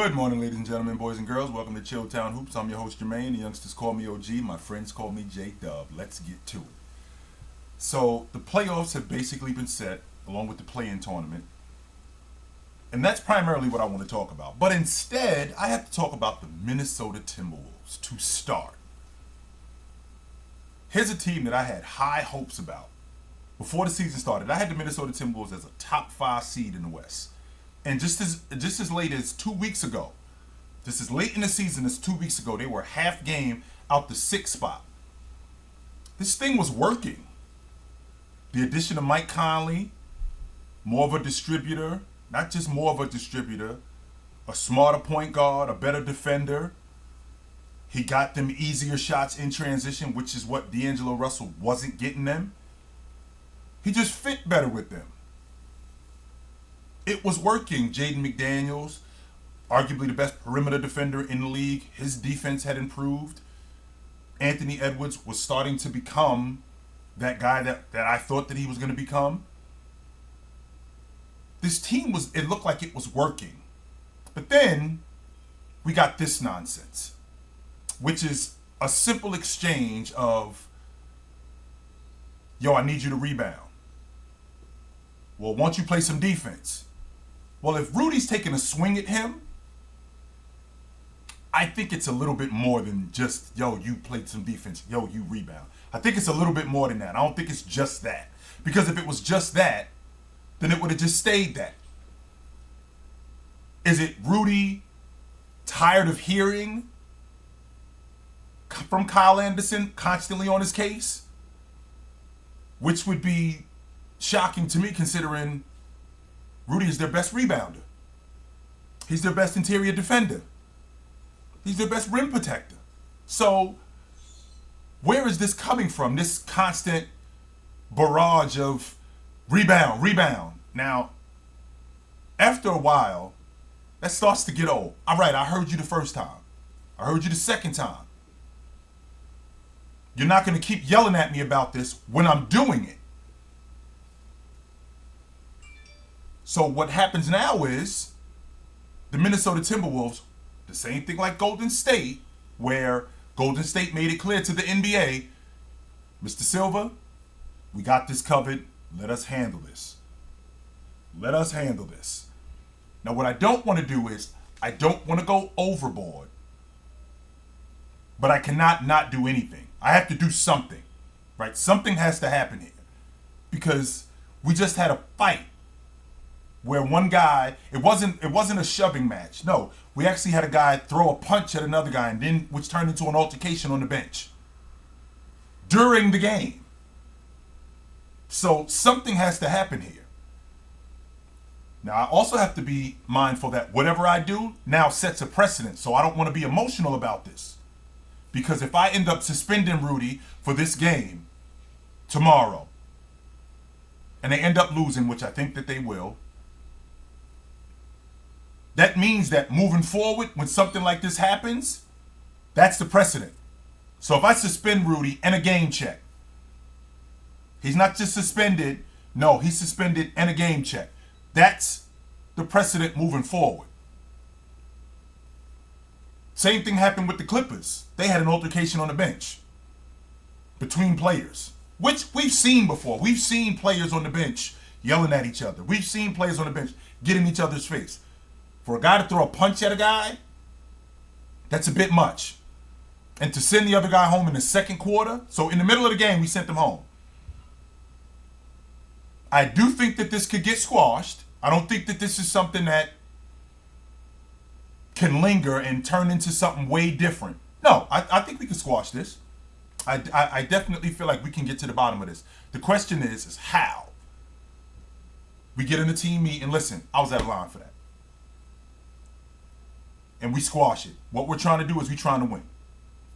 Good morning, ladies and gentlemen, boys and girls. Welcome to Chilltown Hoops. I'm your host, Jermaine. The youngsters call me OG. My friends call me J-Dub. Let's get to it. So, the playoffs have basically been set, along with the play-in tournament. And that's primarily what I want to talk about. But instead, I have to talk about the Minnesota Timberwolves to start. Here's a team that I had high hopes about before the season started. I had the Minnesota Timberwolves as a top 5 seed in the West. And just as late as 2 weeks ago, just as late in the season as 2 weeks ago, they were half game out the 6th spot. This thing was working. The addition of Mike Conley, more of a distributor, not just more of a distributor, a smarter point guard, a better defender. He got them easier shots in transition, which is what D'Angelo Russell wasn't getting them. He just fit better with them. It was working. Jaden McDaniels, arguably the best perimeter defender in the league. His defense had improved. Anthony Edwards was starting to become that guy that I thought that he was going to become. This team it looked like it was working. But then we got this nonsense, which is a simple exchange of, yo, I need you to rebound. Well, why don't you play some defense? Well, if Rudy's taking a swing at him, I think it's a little bit more than just, yo, you played some defense, yo, you rebound. I think it's a little bit more than that. I don't think it's just that. Because if it was just that, then it would have just stayed that. Is it Rudy tired of hearing from Kyle Anderson constantly on his case? Which would be shocking to me, considering Rudy is their best rebounder. He's their best interior defender. He's their best rim protector. So, where is this coming from? This constant barrage of rebound. Now, after a while, that starts to get old. All right, I heard you the first time. I heard you the second time. You're not going to keep yelling at me about this when I'm doing it. So what happens now is the Minnesota Timberwolves, the same thing like Golden State, where Golden State made it clear to the NBA, Mr. Silver, we got this covered. Let us handle this. Let us handle this. Now, what I don't want to do is, I don't want to go overboard, but I cannot not do anything. I have to do something, right? Something has to happen here, because we just had a fight where one guy, it wasn't a shoving match. No, we actually had a guy throw a punch at another guy, and then which turned into an altercation on the bench during the game. So something has to happen here. Now, I also have to be mindful that whatever I do now sets a precedent. So I don't want to be emotional about this, because if I end up suspending Rudy for this game tomorrow, and they end up losing, which I think that they will, that means that moving forward, when something like this happens, that's the precedent. So if I suspend Rudy and a game check, he's not just suspended, no, he's suspended and a game check. That's the precedent moving forward. Same thing happened with the Clippers. They had an altercation on the bench between players, which we've seen before. We've seen players on the bench yelling at each other. We've seen players on the bench get in each other's face. For a guy to throw a punch at a guy, that's a bit much. And to send the other guy home in the second quarter, so in the middle of the game, we sent them home. I do think that this could get squashed. I don't think that this is something that can linger and turn into something way different. No, I think we can squash this. I definitely feel like we can get to the bottom of this. The question is how? We get in a team meeting. Listen, I was at a line for that. And we squash it. What we're trying to do is we're trying to win.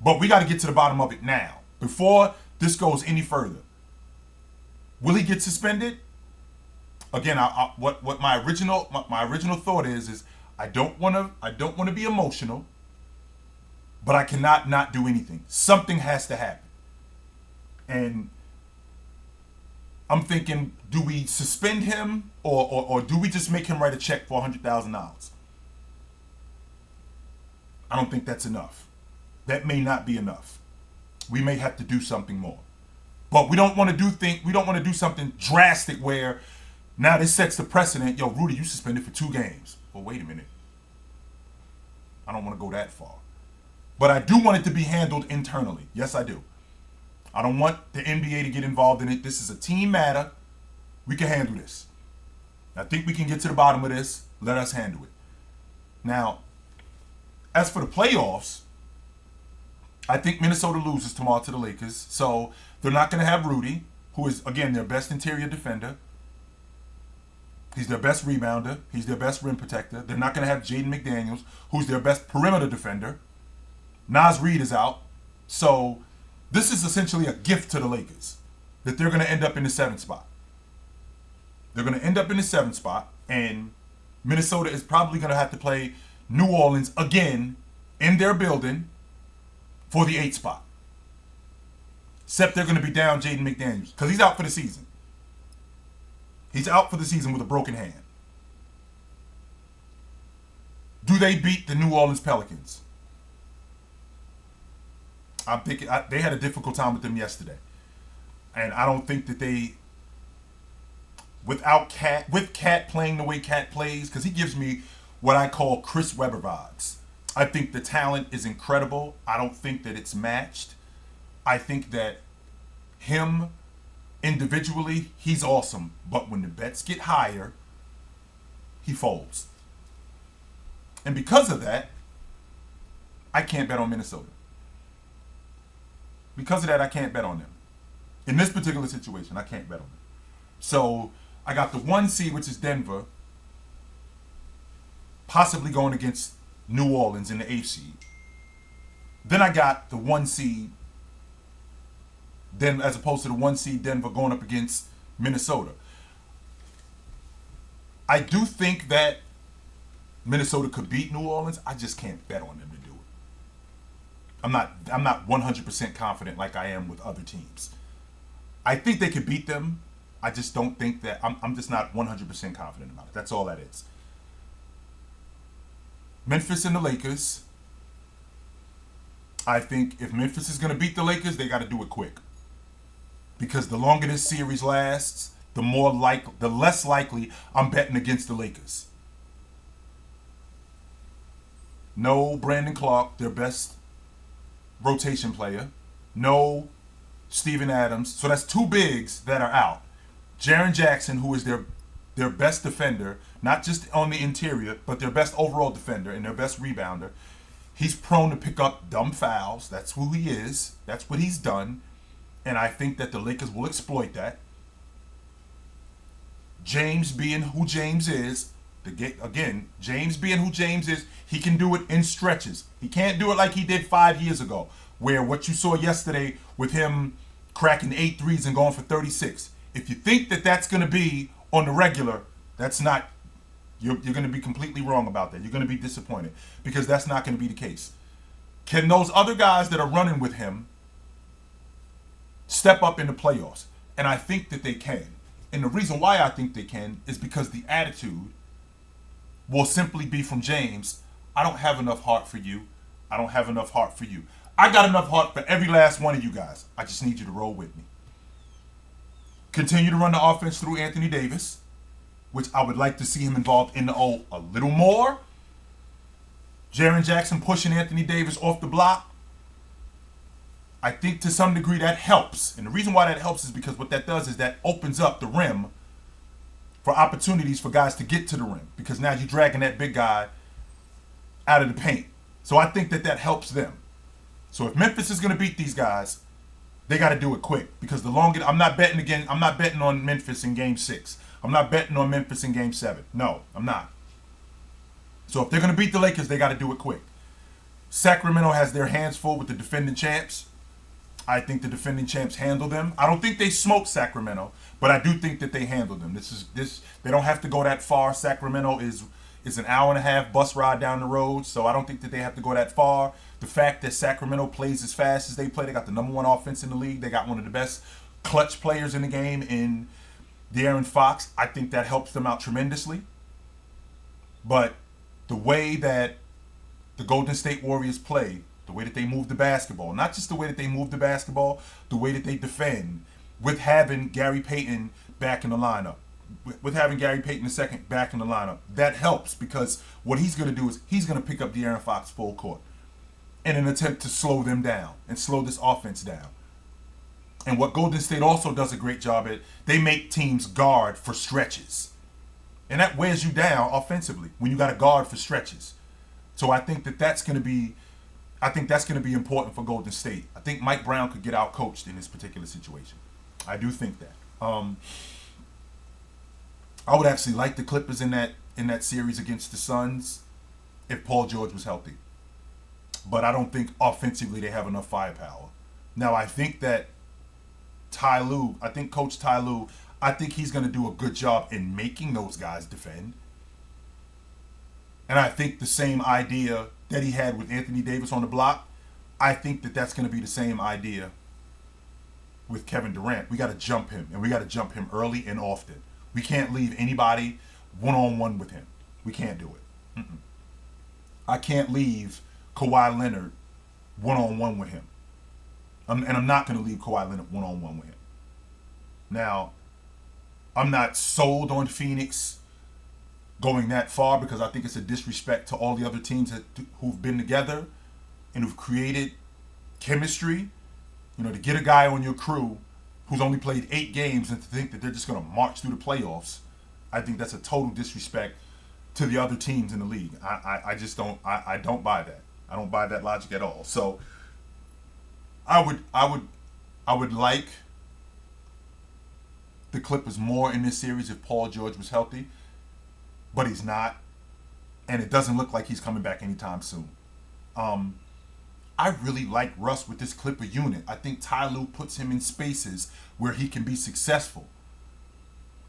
But we got to get to the bottom of it now, before this goes any further. Will he get suspended? Again, what my original thought is I don't want to be emotional, but I cannot not do anything. Something has to happen. And I'm thinking, do we suspend him or do we just make him write a check for $100,000? I don't think that's enough. That may not be enough. We may have to do something more. But we don't want to do something drastic where now this sets the precedent. Yo, Rudy, you suspended for 2 games. Well, wait a minute. I don't want to go that far. But I do want it to be handled internally. Yes, I do. I don't want the NBA to get involved in it. This is a team matter. We can handle this. I think we can get to the bottom of this. Let us handle it. Now, as for the playoffs, I think Minnesota loses tomorrow to the Lakers. So they're not going to have Rudy, who is, again, their best interior defender. He's their best rebounder. He's their best rim protector. They're not going to have Jaden McDaniels, who's their best perimeter defender. Naz Reid is out. So this is essentially a gift to the Lakers that they're going to end up in the 7th spot. They're going to end up in the 7th spot, and Minnesota is probably going to have to play New Orleans again in their building for the 8th spot. Except they're going to be down Jaden McDaniels because he's out for the season. He's out for the season with a broken hand. Do they beat the New Orleans Pelicans? I'm thinking they had a difficult time with them yesterday. And I don't think that they, with Cat playing the way Cat plays, because he gives me what I call Chris Webber vibes. I think the talent is incredible. I don't think that it's matched. I think that him individually, he's awesome. But when the bets get higher, he folds. And because of that, I can't bet on Minnesota. Because of that, I can't bet on them. In this particular situation, I can't bet on them. So I got the 1 seed, which is Denver, possibly going against New Orleans in the 8th seed. Then I got the 1 seed, then as opposed to the 1 seed Denver going up against Minnesota. I do think that Minnesota could beat New Orleans. I just can't bet on them to do it. I'm not 100% confident like I am with other teams. I think they could beat them. I just don't think that I'm just not 100% confident about it. That's all that is. Memphis and the Lakers. I think if Memphis is going to beat the Lakers, they got to do it quick. Because the longer this series lasts, the less likely I'm betting against the Lakers. No Brandon Clark, their best rotation player. No Steven Adams. So that's 2 bigs that are out. Jaren Jackson, who is their best defender, not just on the interior, but their best overall defender and their best rebounder. He's prone to pick up dumb fouls. That's who he is. That's what he's done. And I think that the Lakers will exploit that. James being who James is, James being who James is, he can do it in stretches. He can't do it like he did 5 years ago, where what you saw yesterday with him cracking 8 threes and going for 36. If you think that that's going to be on the regular, that's not, you're going to be completely wrong about that. You're going to be disappointed because that's not going to be the case. Can those other guys that are running with him step up in the playoffs? And I think that they can. And the reason why I think they can is because the attitude will simply be from James. I don't have enough heart for you. I don't have enough heart for you. I got enough heart for every last one of you guys. I just need you to roll with me. Continue to run the offense through Anthony Davis, which I would like to see him involved in the O a little more. Jaren Jackson pushing Anthony Davis off the block. I think to some degree that helps. And the reason why that helps is because what that does is that opens up the rim for opportunities for guys to get to the rim. Because now you're dragging that big guy out of the paint. So I think that helps them. So if Memphis is going to beat these guys, they got to do it quick. Because the longer, I'm not betting on Memphis in game 6. I'm not betting on Memphis in game 7. No, I'm not. So if they're going to beat the Lakers, they got to do it quick. Sacramento has their hands full with the defending champs. I think the defending champs handle them. I don't think they smoke Sacramento, but I do think that they handle them. They don't have to go that far. Sacramento is an hour and a half bus ride down the road, so I don't think that they have to go that far. The fact that Sacramento plays as fast as they play, they got the number 1 offense in the league. They got one of the best clutch players in the game in De'Aaron Fox. I think that helps them out tremendously. But the way that the Golden State Warriors play, the way that they move the basketball, not just the way that they move the basketball, the way that they defend, with having Gary Payton back in the lineup, with having Gary Payton II back in the lineup, that helps because what he's going to do is he's going to pick up De'Aaron Fox full court in an attempt to slow them down and slow this offense down. And what Golden State also does a great job at, they make teams guard for stretches. And that wears you down offensively when you got to guard for stretches. So I think that's going to be important for Golden State. I think Mike Brown could get out coached in this particular situation. I do think that. I would actually like the Clippers in that series against the Suns if Paul George was healthy. But I don't think offensively they have enough firepower. Now I think that Coach Ty Lue, I think he's going to do a good job in making those guys defend. And I think the same idea that he had with Anthony Davis on the block, I think that's going to be the same idea with Kevin Durant. We got to jump him, and we got to jump him early and often. We can't leave anybody one-on-one with him. We can't do it. I can't leave Kawhi Leonard one-on-one with him. And I'm not going to leave Kawhi Leonard one-on-one with him. Now, I'm not sold on Phoenix going that far because I think it's a disrespect to all the other teams who've been together and who've created chemistry. You know, to get a guy on your crew who's only played 8 games and to think that they're just going to march through the playoffs, I think that's a total disrespect to the other teams in the league. I just don't. I don't buy that. I don't buy that logic at all. So I would like the Clippers more in this series if Paul George was healthy, but he's not, and it doesn't look like he's coming back anytime soon. I really like Russ with this Clipper unit. I think Ty Lue puts him in spaces where he can be successful.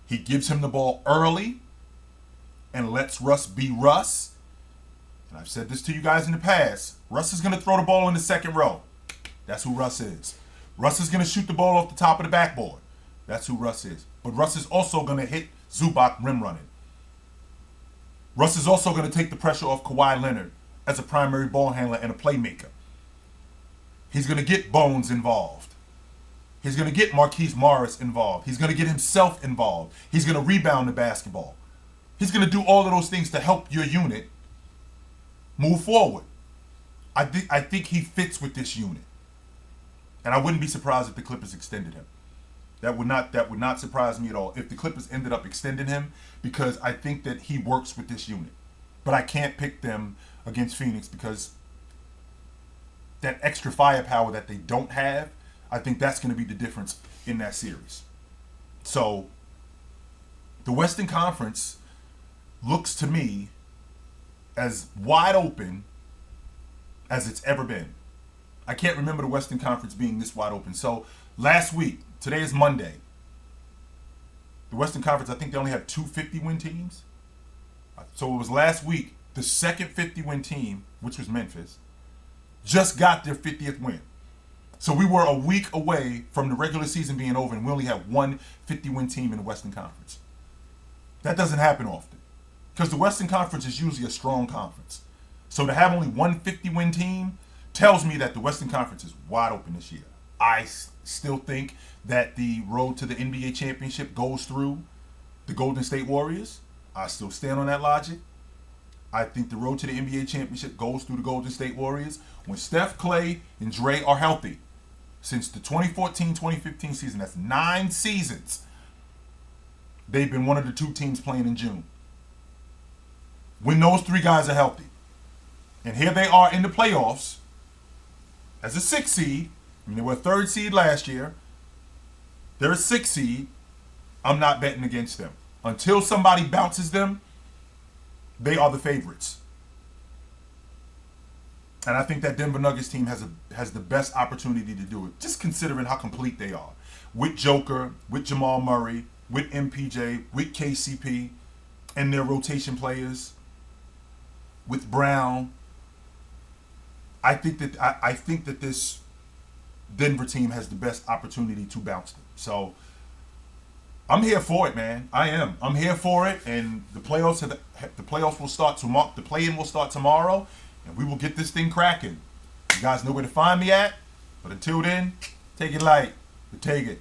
He gives him the ball early and lets Russ be Russ. And I've said this to you guys in the past. Russ is going to throw the ball in the second row. That's who Russ is. Russ is going to shoot the ball off the top of the backboard. That's who Russ is. But Russ is also going to hit Zubac rim running. Russ is also going to take the pressure off Kawhi Leonard as a primary ball handler and a playmaker. He's going to get Bones involved. He's going to get Marquise Morris involved. He's going to get himself involved. He's going to rebound the basketball. He's going to do all of those things to help your unit move forward. I think he fits with this unit. And I wouldn't be surprised if the Clippers extended him. That would not surprise me at all if the Clippers ended up extending him, because I think that he works with this unit. But I can't pick them against Phoenix because that extra firepower that they don't have, I think that's going to be the difference in that series. So the Western Conference looks to me as wide open as it's ever been. I can't remember the Western Conference being this wide open. So last week, today is Monday, the Western Conference, I think they only have 2 50-win teams. So it was last week, the second 50-win team, which was Memphis, just got their 50th win. So we were a week away from the regular season being over, and we only have one 50-win team in the Western Conference. That doesn't happen often because the Western Conference is usually a strong conference. So to have only one 50-win team tells me that the Western Conference is wide open this year. I still think that the road to the NBA championship goes through the Golden State Warriors. I still stand on that logic. I think the road to the NBA championship goes through the Golden State Warriors when Steph, Clay, and Dre are healthy. Since the 2014-2015 season, that's 9 seasons, they've been one of the 2 teams playing in June. When those 3 guys are healthy. And here they are in the playoffs as a 6th seed. I mean, they were a 3rd seed last year. They're a 6th seed. I'm not betting against them. Until somebody bounces them, they are the favorites. And I think that Denver Nuggets team has the best opportunity to do it, just considering how complete they are. With Joker, with Jamal Murray, with MPJ, with KCP, and their rotation players, with Brown. I think that this Denver team has the best opportunity to bounce them. So I'm here for it, man. I am. I'm here for it, and the playoffs will start tomorrow. The play-in will start tomorrow, and we will get this thing cracking. You guys know where to find me at. But until then, take it light, but take it.